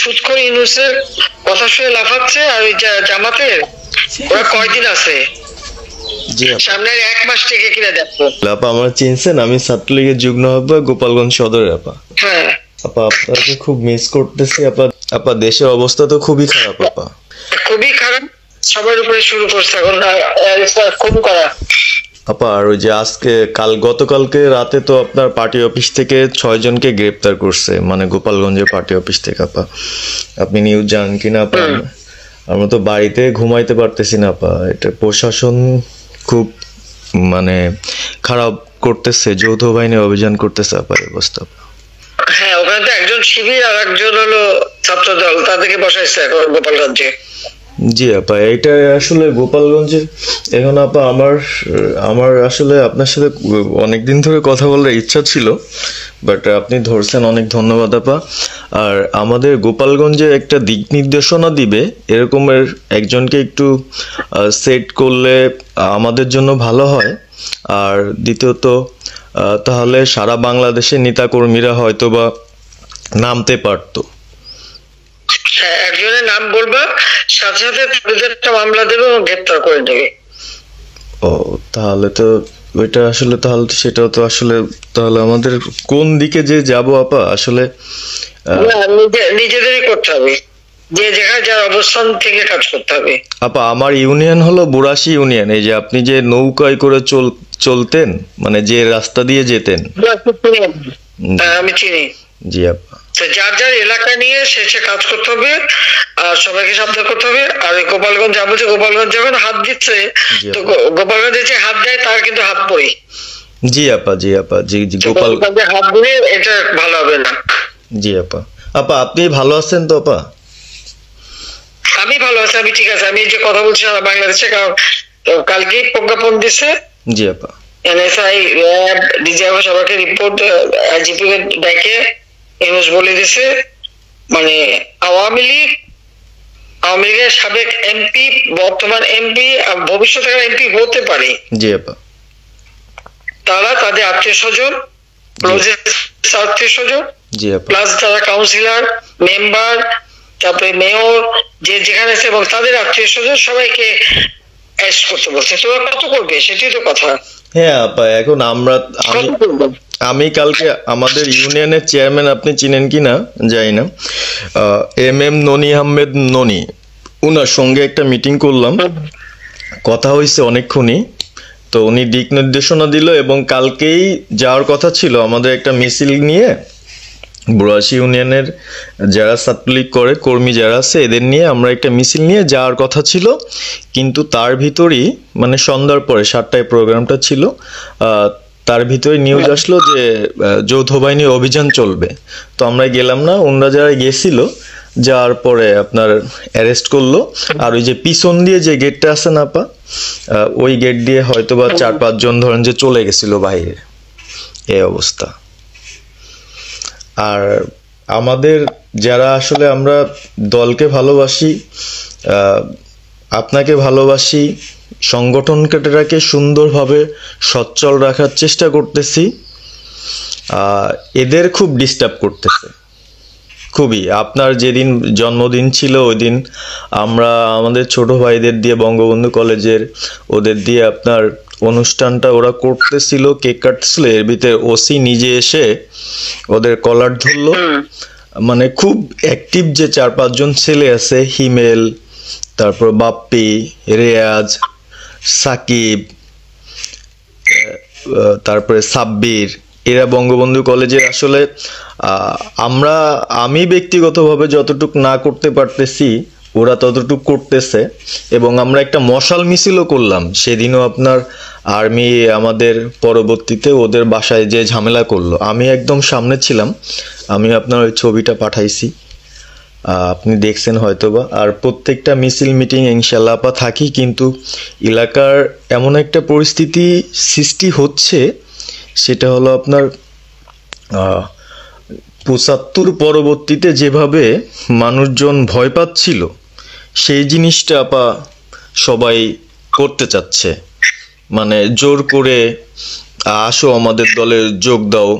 সুৎখর ইউনূসের কথা শুনে লাফাচ্ছে, আর ওই জামাতের ওরা কয়দিন আছে? জি সামনের 1 মাস থেকে কিনা দেখো। আপা আমার চিনছেন, আমি ছাত্রলীগের যুগ্ম আহ্বায়ক গোপালগঞ্জ সদরে আপা। হ্যাঁ আপা আপনাকে খুব মিস করতেছি আপা। আপা দেশের অবস্থা তো খুবই খারাপ আপা। খুবই খারাপ, সবার উপরে শুরু করছে এখন খুন করা। আপা আর ওই যে আজকে গতকালকে রাতে তো আপনার পার্টি অফিস থেকে 6 জনকে গ্রেপ্তার করছে, মানে গোপালগঞ্জের পার্টি অফিস থেকে আপা। আপনি নিউজ জানেন কিনা আপা? আমরা তো বাড়িতে ঘুমাইতে পারতেছি না আপা। এটা প্রশাসন খুব মানে খারাপ করতেছে, যৌথ বাহিনী অভিযান করতেছে আপা, এই অবস্থা। হ্যাঁ, ওখানে তো একজন শিবির আর একজন হলো ছাত্র দল, তাদেরকে বসাইছে এখন গোপালগঞ্জে। জি আপা, এটা আসলে গোপালগঞ্জে এখন আপা আমার আসলে আপনার সাথে অনেকদিন ধরে কথা বলার ইচ্ছা ছিল, বাট আপনি ধরছেন, অনেক ধন্যবাদ আপা। আর আমাদের গোপালগঞ্জে একটা দিক নির্দেশনা দিবে এরকমের একজনকে একটু সেট করলে আমাদের জন্য ভালো হয়। আর দ্বিতীয়ত তাহলে সারা বাংলাদেশের নেতাকর্মীরা হয়তো বা নামতে পারতো। হ্যাঁ, একজনের নাম বলবা, সাথে সাথে তাদের একটা মামলা দেবে এবং গ্রেপ্তার করে নেবে। ও তাহলে তো ওইটা আসলে, তাহলে তো সেটাও তো আসলে, তাহলে আমাদের কোন দিকে যে যাব আপা আসলে? নিজেদেরই করতে হবে, যে যেখানে যার অবস্থান থেকে কাজ করতে হবে। আপা আমার ইউনিয়ন হলো বুড়াশি ইউনিয়ন। এই যে আপনি যে নৌকায় করে চলতেন, মানে যে রাস্তা দিয়ে যেতেন। আমি চিনি। জি আপা। যার যার এলাকা নিয়ে শেষে কাজ করতে হবে, আর সবাইকে সাবধান করতে হবে। আর গোপালগঞ্জ যা বলছে, গোপালগঞ্জ যখন হাত দিচ্ছে, তো গোপালগঞ্জে যে হাত দেয় তার কিন্তু হাত পড়ে। জি আপা, জি আপা, জি জি। গোপালগঞ্জে হাত দিলে এটা ভালো হবে না। জি আপা। আপা আপনি ভালো আছেন তো আপা? আমি ভালো আছি, আমি ঠিক আছে। আমি যে কথা বলছি সারা বাংলাদেশে, কারণ কালকে প্রজ্ঞাপন দিছে। জি আপা। এনএসআই, র্যাব, ডিজিএফআই সবাইকে রিপোর্ট, আইজিপি ডেকে ইউনূস বলে দিছে, মানে আওয়ামী লীগের সাবেক এমপি, বর্তমান এমপি, ভবিষ্যতে এমপি হতে পারে, জি আপা, তারা তাদের আত্মীয় স্বজন, আত্মীয় স্বজন, জি আপা, প্লাস যারা কাউন্সিলর, মেম্বার, তারপরে মেয়র, যে যেখানে আছে, এবং তাদের আত্মীয় স্বজন সবাইকে অ্যারেস্ট করতে বলছে। তোরা কত করবে সেটাই তো কথা। হ্যাঁ আপা, এখন আমি কালকে আমাদের ইউনিয়নের চেয়ারম্যান, আপনি চিনেন কি না জানি না, এম ননি আহমেদ ননি, উনার সঙ্গে একটা মিটিং করলাম, কথা হয়েছে অনেকক্ষণই। তো উনি দিক নির্দেশনা দিল, এবং কালকেই যাওয়ার কথা ছিল আমাদের একটা মিছিল নিয়ে, বুড়াশি ইউনিয়নের যারা ছাত্রলীগ করে কর্মী যারা আছে এদের নিয়ে আমরা একটা মিছিল নিয়ে যাওয়ার কথা ছিল। কিন্তু তার ভিতরই, মানে সন্ধ্যার পরে 7টায় প্রোগ্রামটা ছিল, তার ভিতরে নিউজ আসলো যে যৌথ বাহিনী অভিযান চলবে। তো আমরা গেলাম না। ওনারা যারা গেছিল, যাওয়ার পরে আপনার অ্যারেস্ট করলো। আর ওই যে পিছন দিয়ে যে গেটটা আছে না আপা, ওই গেট দিয়ে হয়তো বা 4-5 জন ধরেন যে চলে গেছিল বাইরে, এই অবস্থা। আর আমাদের যারা আসলে আমরা দলকে ভালোবাসি, আপনাকে ভালোবাসি, সংগঠনটাকে সুন্দরভাবে সচ্ছল রাখার চেষ্টা করতেছি, এদের খুব ডিস্টার্ব করতেছে খুবই। আপনার যেদিন জন্মদিন ছিল ওই দিন আমরা আমাদের ছোট ভাইদের দিয়ে, বঙ্গবন্ধু কলেজের ওদের দিয়ে আপনার অনুষ্ঠানটা ওরা করতেছিল, কেক কাটছিল, এর ভিতরে ওসি নিজে এসে ওদের কলার ধরলো। মানে খুব অ্যাক্টিভ যে 4-5 জন ছেলে আছে, হিমেল, তারপর বাপ্পি, রেয়াজ, সাকিব, তারপরে সাব্বির, এরা বঙ্গবন্ধু কলেজে আসলে আমি ব্যক্তিগতভাবে যতটুক না করতে পারতেছি ওরা ততটুক করতেছে। এবং আমরা একটা মশাল মিছিলও করলাম সেদিনও। আপনার আর্মি আমাদের পরবর্তীতে ওদের বাসায় যে ঝামেলা করলো, আমি একদম সামনে ছিলাম। আমি আপনার ওই ছবিটা পাঠাইছি, আপনি দেখছেন হয়তোবা। আর প্রত্যেকটা মিছিল মিটিং ইনশাল্লাহ আপা থাকি, কিন্তু এলাকার এমন একটা পরিস্থিতি সৃষ্টি হচ্ছে, সেটা হলো আপনার 75 পরবর্তীতে যেভাবে মানুষজন ভয় পাচ্ছিল, সেই জিনিসটা আপা সবাই করতে চাচ্ছে, মানে জোর করে আসো আমাদের দলে যোগ দাও।